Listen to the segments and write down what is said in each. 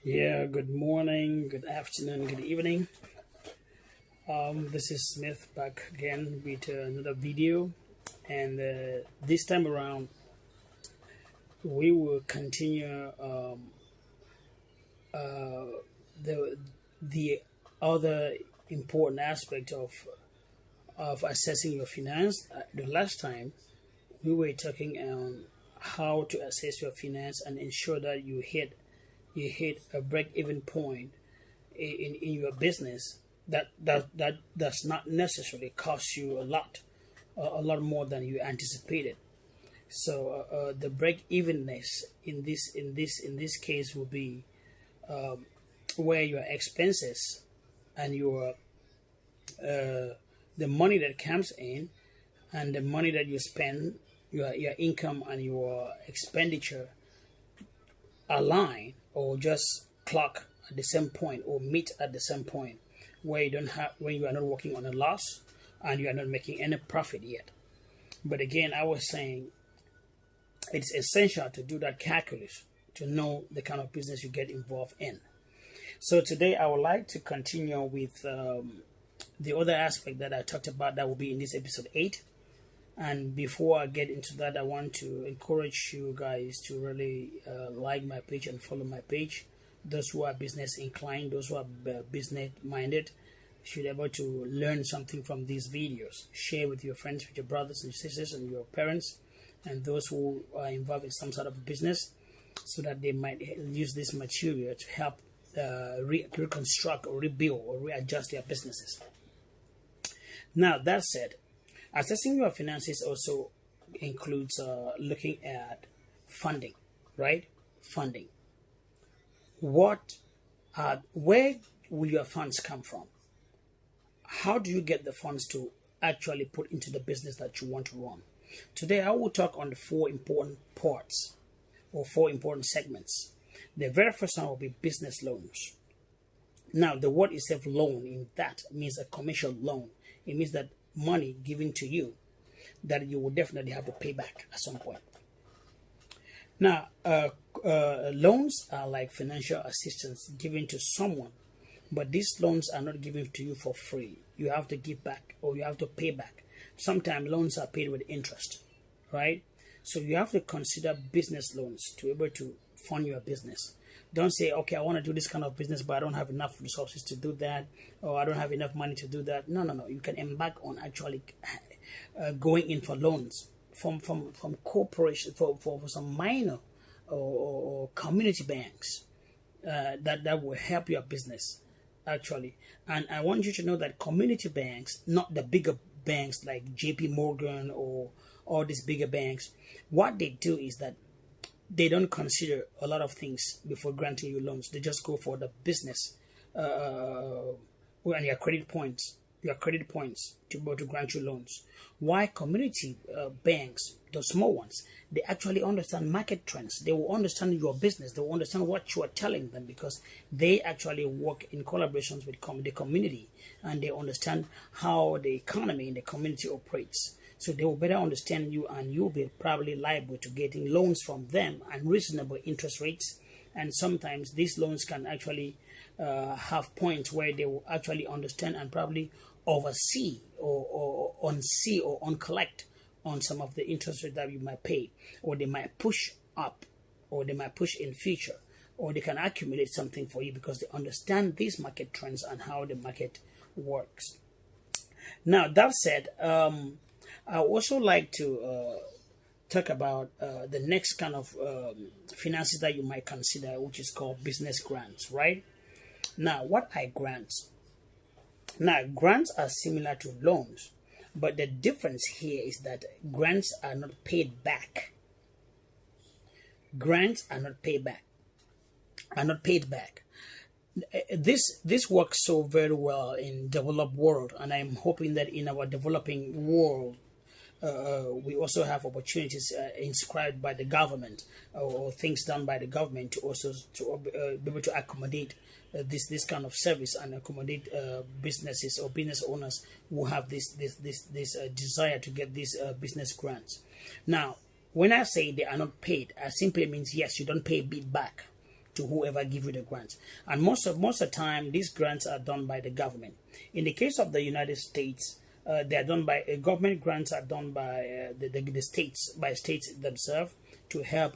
Yeah, good morning, good afternoon, good evening. This is Smith back again with another video, and this time around we will continue the the other important aspect of assessing your finance. The last time we were talking on how to assess your finance and ensure that you hit a break-even point in your business that does not necessarily cost you a lot more than you anticipated. So the break evenness in this case will be where your expenses and your the money that comes in and the money that you spend, your income and your expenditure align or just clock at the same point or meet at the same point, where you don't have when you are not working on a loss and you are not making any profit yet. But again, I was saying it's essential to do that calculus to know the kind of business you get involved in. So today I would like to continue with the other aspect that I talked about that will be in this episode 8. And before I get into that, I want to encourage you guys to really like my page and follow my page. Those who are business inclined, those who are business minded, should be able to learn something from these videos. Share with your friends, with your brothers and sisters, and your parents, and those who are involved in some sort of business, so that they might use this material to help reconstruct or rebuild or readjust their businesses. Now, that said, assessing your finances also includes looking at funding, right? Funding. Where will your funds come from? How do you get the funds to actually put into the business that you want to run? Today, I will talk on the 4 important parts or 4 important segments. The very first one will be business loans. Now, the word itself, loan, in that means a commercial loan. It means that money given to you that you will definitely have to pay back at some point. Now, loans are like financial assistance given to someone, but these loans are not given to you for free. You have to give back or you have to pay back. Sometimes loans are paid with interest, right? So you have to consider business loans to be able to fund your business. Don't say, okay, I want to do this kind of business, but I don't have enough resources to do that, or I don't have enough money to do that. No. You can embark on actually going in for loans from corporations, for some minor or community banks that will help your business actually. And I want you to know that community banks, not the bigger banks like JP Morgan or all these bigger banks, what they do is that they don't consider a lot of things before granting you loans. They just go for the business and your credit points to be able to grant you loans. Why community banks, the small ones, they actually understand market trends. They will understand your business. They will understand what you are telling them, because they actually work in collaborations with the community, and they understand how the economy in the community operates. So they will better understand you, and you'll be probably liable to getting loans from them and reasonable interest rates. And sometimes these loans can actually have points where they will actually understand and probably oversee or unsee or uncollect on some of the interest rate that you might pay, or they might push up, or they might push in future, or they can accumulate something for you because they understand these market trends and how the market works. Now, that said, I also like to talk about the next kind of finances that you might consider, which is called business grants, right? Now, what are grants? Now, grants are similar to loans, but the difference here is that grants are not paid back. Grants are not paid back. This works so very well in developed world, and I'm hoping that in our developing world, we also have opportunities inscribed by the government, or things done by the government to also to be able to accommodate this kind of service and accommodate businesses or business owners who have this desire to get these business grants. Now, when I say they are not paid, it simply means yes, you don't pay a bit back. to whoever give you the grants. And most of the time, these grants are done by the government. In the case of the United States, they are done by government grants are done by the states themselves to help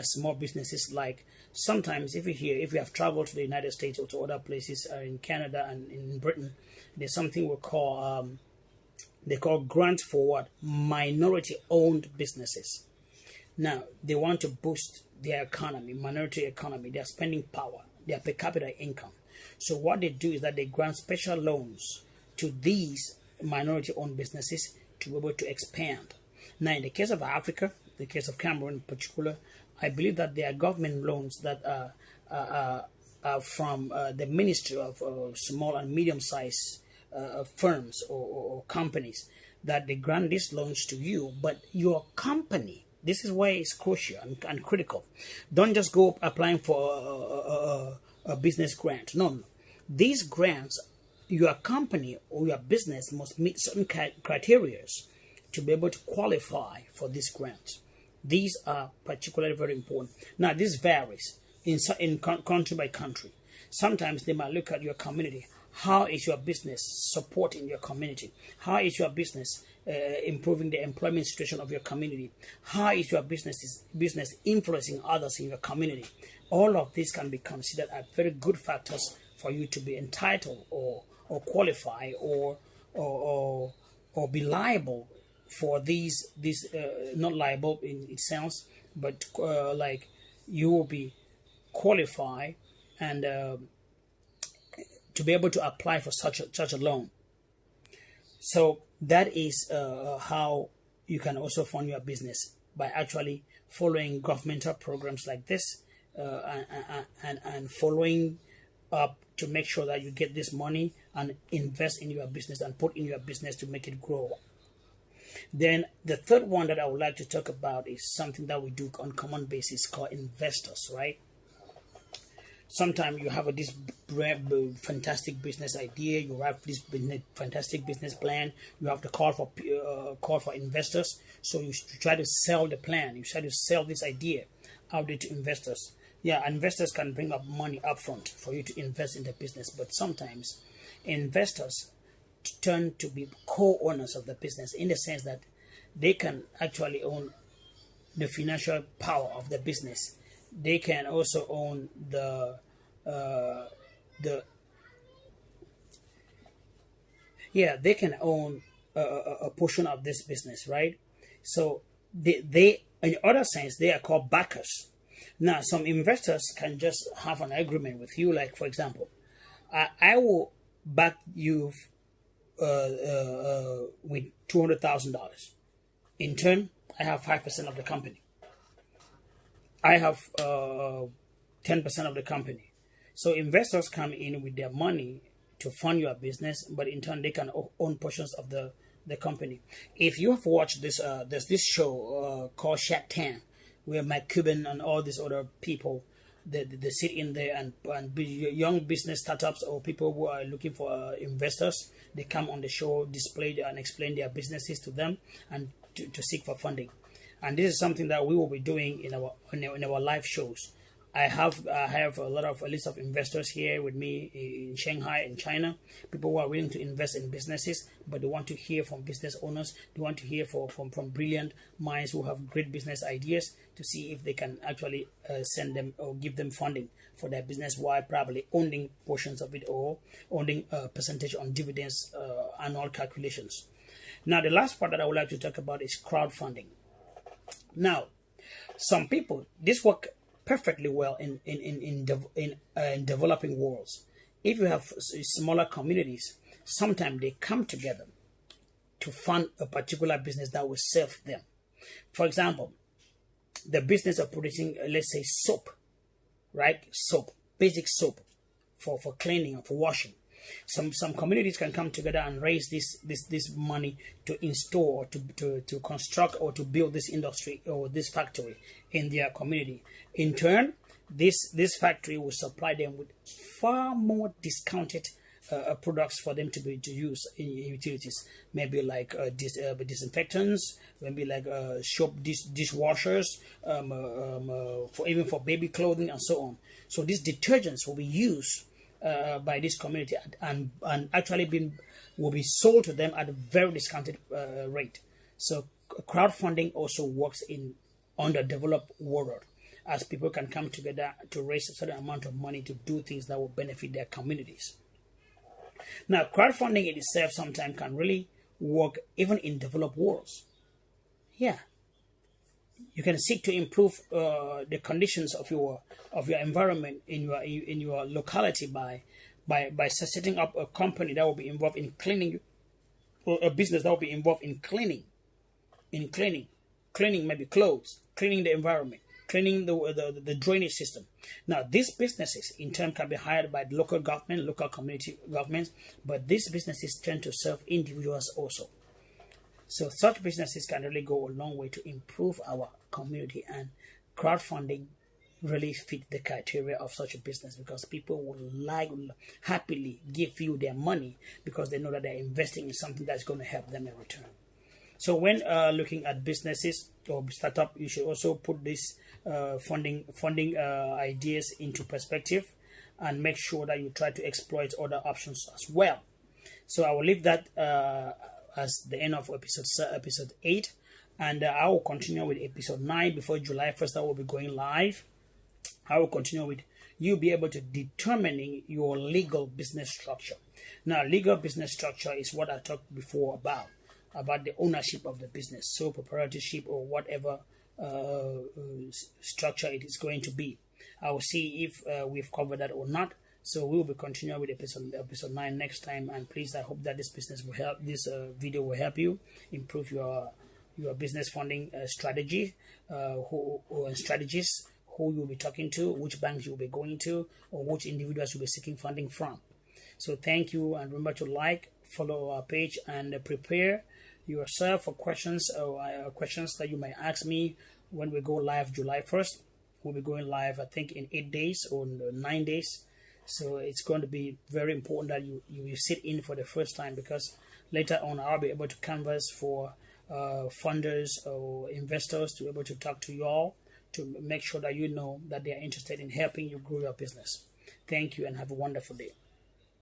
small businesses. Like sometimes, if you have traveled to the United States or to other places in Canada and in Britain, there's something we call they call grants for what? Minority-owned businesses. Now, they want to boost their economy, minority economy, their spending power, their per capita income. So what they do is that they grant special loans to these minority-owned businesses to be able to expand. Now, in the case of Africa, the case of Cameroon in particular, I believe that there are government loans that are from the Ministry of Small and Medium-Sized firms or companies, that they grant these loans to you, but your company, this is where it's crucial and critical. Don't just go applying for a business grant. No. These grants, your company or your business must meet certain criteria to be able to qualify for this grant. These are particularly very important. Now, this varies in country by country. Sometimes they might look at your community. How is your business supporting your community? How is your business improving the employment situation of your community? How is your business influencing others in your community? All of these can be considered as very good factors for you to be entitled or qualify or be liable for these not liable in it sounds, but like you will be qualified and to be able to apply for such a loan. So that is how you can also fund your business, by actually following governmental programs like this and following up to make sure that you get this money and invest in your business and put in your business to make it grow. Then the third one that I would like to talk about is something that we do on a common basis called investors, right? Sometimes you have this fantastic business idea, you have this fantastic business plan, you have to call for investors. So you try to sell the plan, you try to sell this idea out there to investors. Yeah, investors can bring up money upfront for you to invest in the business, but sometimes investors turn to be co-owners of the business, in the sense that they can actually own the financial power of the business. They can also own they can own a portion of this business, right? So they in other sense, they are called backers. Now, some investors can just have an agreement with you, like, for example, I will back you with $200,000. In turn, I have 5% of the company. I have 10% of the company. So investors come in with their money to fund your business, but in turn they can own portions of the company. If you have watched this, there's this show called Shark Tank, where Mike Cuban and all these other people, they sit in there and young business startups or people who are looking for investors, they come on the show, display and explain their businesses to them and to seek for funding. And this is something that we will be doing in our live shows. I have a list of investors here with me in Shanghai in China. People who are willing to invest in businesses, but they want to hear from business owners. They want to hear from brilliant minds who have great business ideas, to see if they can actually send them or give them funding for their business, while probably owning portions of it or owning a percentage on dividends, annual calculations. Now, the last part that I would like to talk about is crowdfunding. Now, some people, this work perfectly well in developing worlds. If you have smaller communities, sometimes they come together to fund a particular business that will serve them. For example, the business of producing, let's say, soap, right? Soap, basic soap for cleaning or for washing. Some communities can come together and raise this money to install, to construct or to build this industry or this factory in their community. In turn, this factory will supply them with far more discounted products for them to use in utilities, maybe like disinfectants, maybe like soap dishwashers, for even for baby clothing and so on. So these detergents will be used by this community and actually will be sold to them at a very discounted rate. So crowdfunding also works in underdeveloped world, as people can come together to raise a certain amount of money to do things that will benefit their communities. Now, crowdfunding in itself sometimes can really work even in developed worlds. Yeah, you can seek to improve the conditions of your environment in your locality by setting up a company that will be involved in cleaning, or a business that will be involved in cleaning maybe clothes, cleaning the environment, cleaning the drainage system. Now, these businesses in turn can be hired by the local government, local community governments, but these businesses tend to serve individuals also. So such businesses can really go a long way to improve our community, and crowdfunding really fit the criteria of such a business, because people will happily give you their money because they know that they're investing in something that's going to help them in return. So when looking at businesses or startup, you should also put these funding ideas into perspective and make sure that you try to exploit other options as well. So I will leave that as the end of episode 8, and I will continue with episode 9 before July 1st. That will be going live. I will continue with you be able to determining your legal business structure. Now, legal business structure is what I talked before about the ownership of the business, sole proprietorship or whatever structure it is going to be. I will see if we've covered that or not. So we will be continuing with episode 9 next time. And please, I hope that this video will help you improve your business funding strategy, strategies, who you'll be talking to, which banks you'll be going to, or which individuals you'll be seeking funding from. So thank you, and remember to like, follow our page, and prepare yourself for questions that you may ask me when we go live July 1st. We'll be going live, I think, in 8 days or 9 days. So it's going to be very important that you sit in for the first time, because later on I'll be able to canvas for funders or investors to be able to talk to you all, to make sure that you know that they are interested in helping you grow your business. Thank you, and have a wonderful day.